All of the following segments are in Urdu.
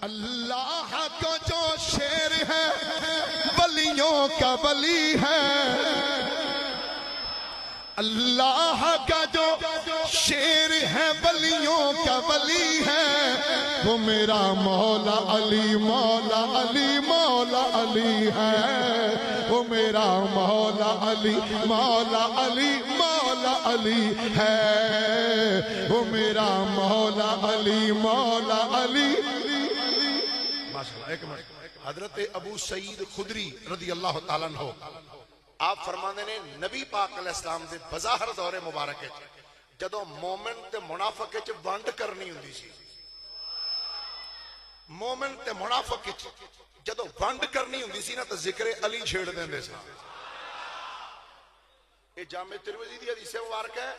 اللہ کا جو شیر ہے ولیوں کا ولی ہے، اللہ کا جو شیر ہے ولیوں کا ولی ہے، وہ میرا مولا علی مولا علی مولا علی ہے، وہ میرا مولا علی مولا علی مولا علی ہے، وہ میرا مولا علی مولا علی۔ ماشاءاللہ۔ ایک منٹ، حضرت ابو سعید خدری رضی اللہ تعالیٰ عنہ آپ فرمانے نے نبی پاک علیہ السلام دے بظاہر دور مبارک جدو مومن تے منافق وچ ونڈ کرنی ہوندی سی، مومن تے منافق وچ جدو ونڈ کرنی ہوندی سی نا تے ذکر علی چھیڑ دیندے سن۔ یہ جامع ترمذی دی حدیث مبارک ہے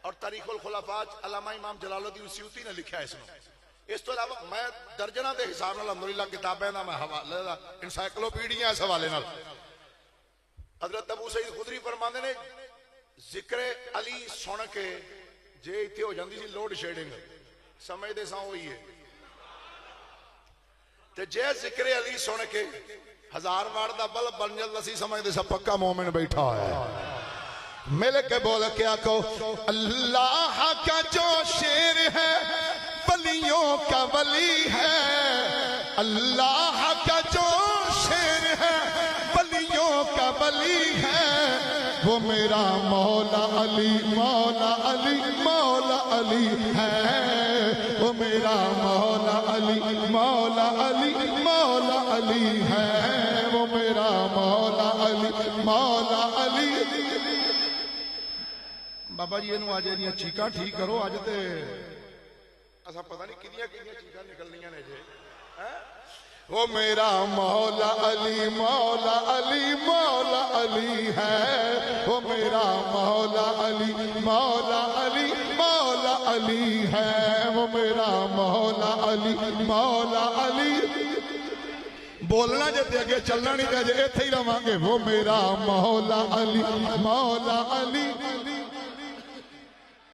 اور تاریخ الخلفاء علامہ امام جلال الدین سیوطی نے لکھا ہے اس میں۔ اس تو علاوہ میں درجنہ دے حساب نال الحمدللہ کتابیں دا میں حوالہ انسائکلوپیڈیا اس حوالے نال۔ حضرت ابو سعید خدری فرماندے نے ذکر علی سن کے جے ایتھے ہو جاندی سی لوڈ شیڈنگ، سمجھدے ساں ہوئی ہے تے جے ذکر علی سن کے 1000 واٹ دا بلب بن جاندا سی، سمجھدے سا پکا مومن بیٹھا ہے۔ مل کے بول کے آکو اللہ کا جو شیر ہے ولیوں کا ولی ہے، اللہ کا جو شیر ہے ولیوں کا ولی ہے، وہ میرا مولا علی مولا علی مولا علی ہے، وہ میرا مولا علی مولا علی مولا علی ہے، وہ میرا مولا علی مولا علی۔ بابا جی انہوں آجے دیا چیکاں ٹھیک کرو، آج تے ایسا پتہ نہیں کدیاں چیکاں نکلنیاں نے جے۔ وہ میرا مولا علی مولا علی مولا علی ہے، وہ میرا مولا علی مولا علی مولا علی ہے، وہ میرا مولا علی مولا علی۔ بولنا جے اگے چلنا نہیں تے ایتھے ہی رہواں گے۔ وہ میرا مولا علی مولا علی